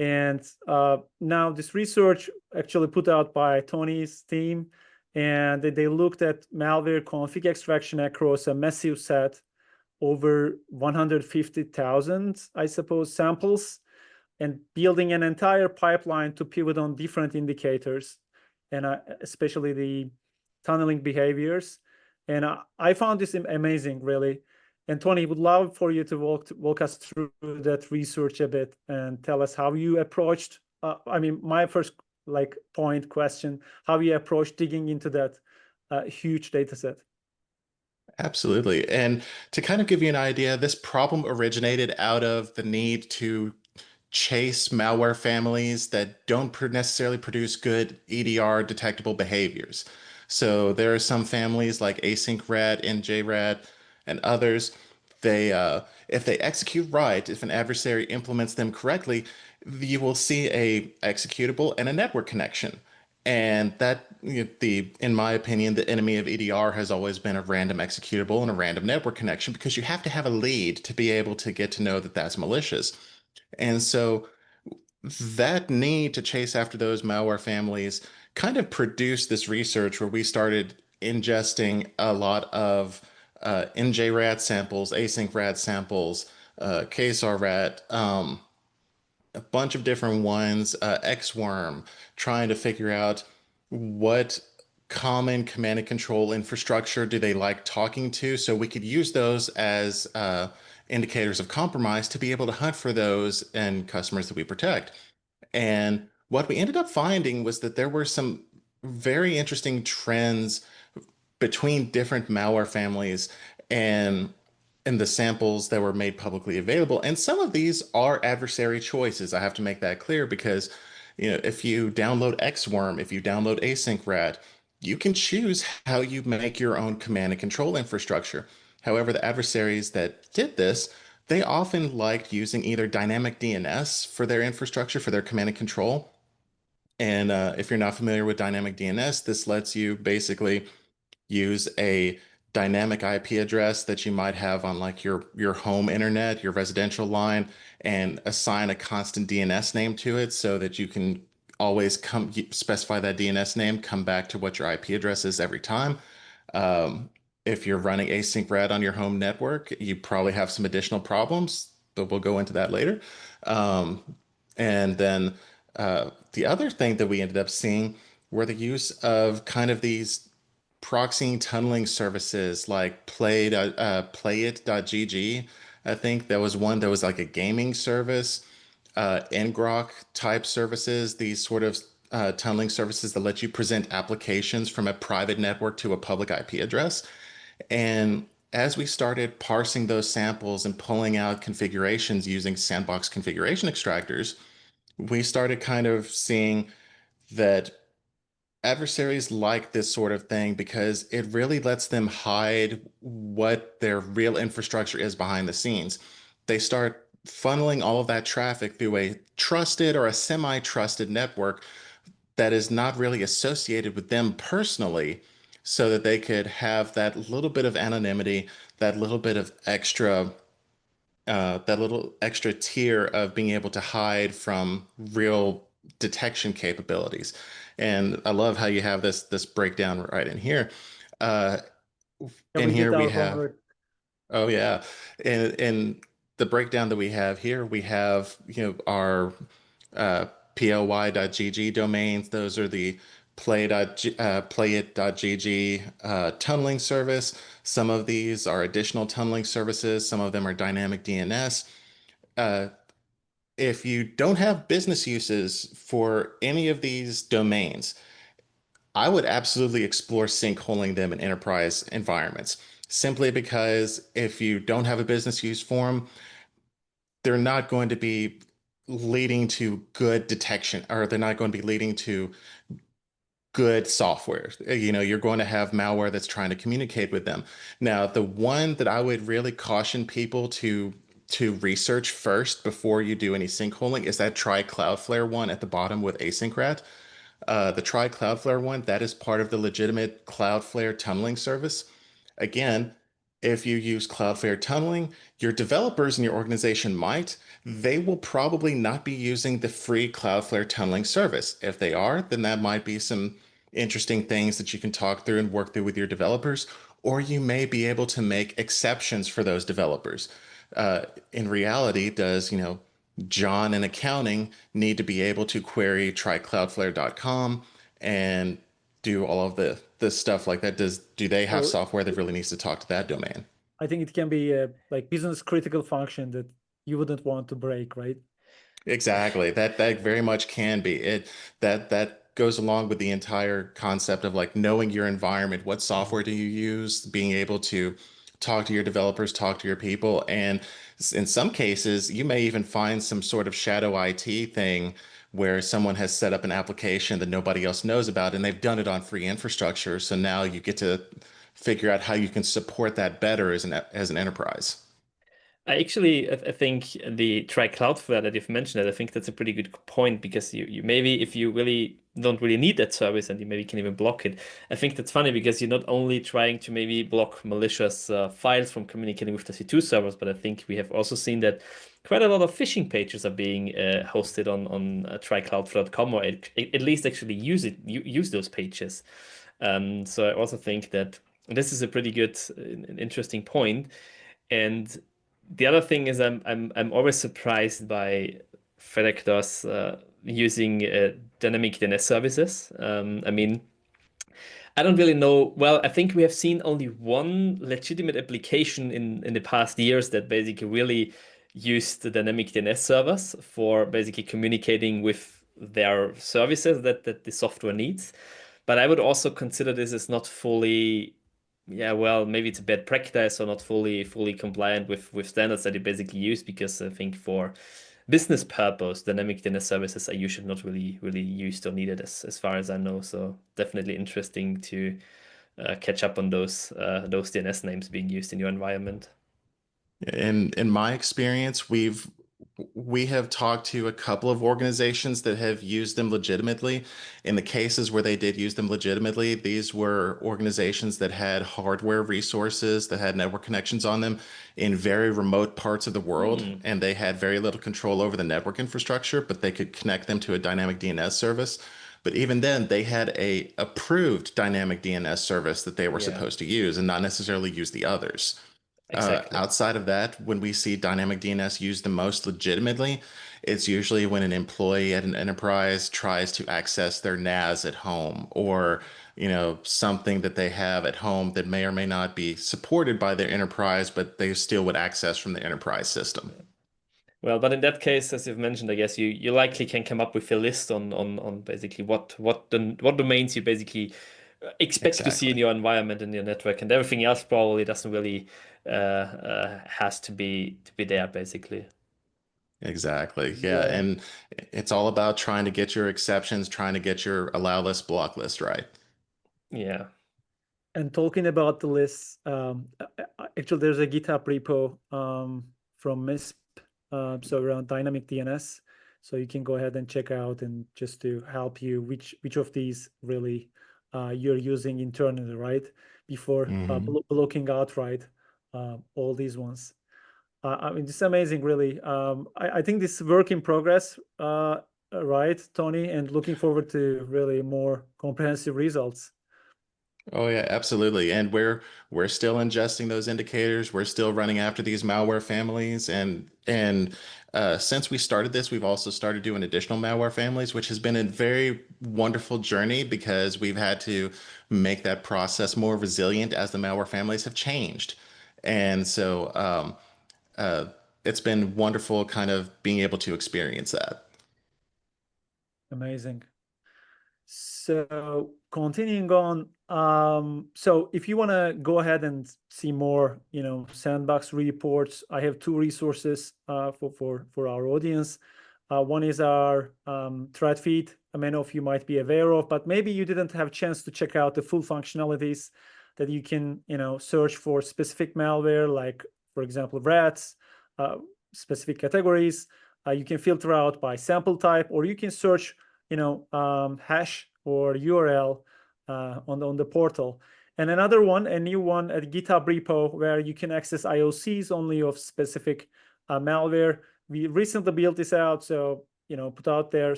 And now this research actually put out by Tony's team, and they looked at malware config extraction across a massive set, over 150,000, I suppose, samples, and building an entire pipeline to pivot on different indicators, and especially the tunneling behaviors. And I found this amazing, really. And Tony, would love for you to walk us through that research a bit and tell us how you approached. I mean, my first question: how you approached digging into that huge data set. Absolutely. And to kind of give you an idea, this problem originated out of the need to chase malware families that don't necessarily produce good EDR detectable behaviors. So there are some families like AsyncRAT, ngrok, and others. If they execute right, if an adversary implements them correctly, you will see a executable and a network connection. And that, in my opinion, the enemy of EDR has always been a random executable and a random network connection because you have to have a lead to be able to get to know that that's malicious. And so that need to chase after those malware families kind of produced this research where we started ingesting a lot of ngrad samples, asyncRAT samples, ksrrat, a bunch of different ones, xworm, trying to figure out what common command and control infrastructure do they like talking to, so we could use those as indicators of compromise to be able to hunt for those and customers that we protect. And what we ended up finding was that there were some very interesting trends between different malware families and the samples that were made publicly available. And some of these are adversary choices. I have to make that clear because, if you download xworm, if you download asyncRAT, you can choose how you make your own command and control infrastructure. However, the adversaries that did this, they often liked using either dynamic DNS for their infrastructure, for their command and control. And if you're not familiar with dynamic DNS, this lets you basically use a dynamic IP address that you might have on like your home internet, your residential line, and assign a constant DNS name to it so that you can always specify that DNS name, come back to what your IP address is every time. If you're running AsyncRAT on your home network, you probably have some additional problems, but we'll go into that later. Um, and then the other thing that we ended up seeing were the use of kind of these proxying tunneling services like playit.gg. I think there was one that was like a gaming service, ngrok type services, these sort of tunneling services that let you present applications from a private network to a public IP address. And as we started parsing those samples and pulling out configurations using sandbox configuration extractors, we started kind of seeing that adversaries like this sort of thing because it really lets them hide what their real infrastructure is behind the scenes. They start funneling all of that traffic through a trusted or a semi-trusted network that is not really associated with them personally, so that they could have that little bit of anonymity, that little bit of extra that little extra tier of being able to hide from real detection capabilities. And I love how you have this breakdown right in here. Uh, Yeah, in we did here we our have, homework. oh yeah, in the breakdown that we have here, we have our uh, ply.gg domains. Those are the playit.gg tunneling service. Some of these are additional tunneling services. Some of them are dynamic DNS. Uh, if you don't have business uses for any of these domains, I would absolutely explore sinkholing them in enterprise environments, simply because if you don't have a business use for them, they're not going to be leading to good detection, or they're not going to be leading to good software. You're going to have malware that's trying to communicate with them. Now, the one that I would really caution people to research first before you do any sinkholing is that try Cloudflare one at the bottom with AsyncRAT. The try Cloudflare one, that is part of the legitimate Cloudflare tunneling service. Again, If you use Cloudflare tunneling, your developers in your organization might. They will probably not be using the free Cloudflare tunneling service. If they are, then that might be some interesting things that you can talk through and work through with your developers, or you may be able to make exceptions for those developers. In reality, does, John in accounting need to be able to query trycloudflare.com and do all of the stuff like that? Do they have Or software that really needs to talk to that domain? I think it can be a like business critical function that you wouldn't want to break, right? Exactly. That very much can be it. That goes along with the entire concept of like knowing your environment. What software do you use? Being able to talk to your developers, talk to your people, and in some cases, you may even find some sort of shadow IT thing where someone has set up an application that nobody else knows about, and they've done it on free infrastructure. So now you get to figure out how you can support that better as an enterprise. I think the try Cloudflare that you've mentioned, I think that's a pretty good point because you maybe if you really don't really need that service and you maybe can even block it. I think that's funny because you're not only trying to maybe block malicious files from communicating with the C2 servers, but I think we have also seen that quite a lot of phishing pages are being hosted on trycloudflare.com or at least actually use those pages. So I also think that this is a pretty good, interesting point. And the other thing is I'm always surprised by Fedectors using dynamic DNS services. I mean, I don't really know. Well, I think we have seen only one legitimate application in the past years that basically really used the dynamic DNS servers for basically communicating with their services that the software needs. But I would also consider this as not fully, yeah, well, maybe it's a bad practice or not fully compliant with standards that you basically use because I think for business purpose, dynamic DNS services are usually not really used or needed as far as I know. So definitely interesting to catch up on those DNS names being used in your environment. In my experience, we have talked to a couple of organizations that have used them legitimately. In the cases where they did use them legitimately, these were organizations that had hardware resources, that had network connections on them in very remote parts of the world, Hmm. and they had very little control over the network infrastructure, but they could connect them to a dynamic DNS service. But even then, they had a approved dynamic DNS service that they were Yeah, supposed to use and not necessarily use the others. exactly. Outside of that, when we see dynamic DNS used the most legitimately, it's usually when an employee at an enterprise tries to access their NAS at home or, something that they have at home that may or may not be supported by their enterprise, but they still would access from the enterprise system. Well, but in that case, as you've mentioned, I guess you likely can come up with a list on basically what domains you basically expect to see in Exactly. your environment in your network, and everything else probably doesn't really has to be there basically. Exactly. Yeah. Yeah. And it's all about trying to get your exceptions, trying to get your allow list, block list right. Yeah. And talking about the lists, actually, there's a GitHub repo from MISP, so around dynamic DNS. So you can go ahead and check out and just to help you which of these really you're using internally, right? Before Hmm. blocking outright all these ones. I mean, it's amazing, really. I think this is work in progress, right, Tony? And looking forward to really more comprehensive results. Oh yeah, absolutely. And we're still ingesting those indicators. We're still running after these malware families. And since we started this, we've also started doing additional malware families, which has been a very wonderful journey because we've had to make that process more resilient as the malware families have changed. And so uh, it's been wonderful kind of being able to experience that. Amazing. So continuing on, so if you want to go ahead and see more, sandbox reports, I have two resources for our audience. One is our threat feed. Many of you might be aware of, but maybe you didn't have a chance to check out the full functionalities that you can, search for specific malware, like for example, rats, specific categories. You can filter out by sample type, or you can search hash or URL on the portal. And another one, a new one at GitHub repo, where you can access IOCs only of specific malware. We recently built this out, so put out there.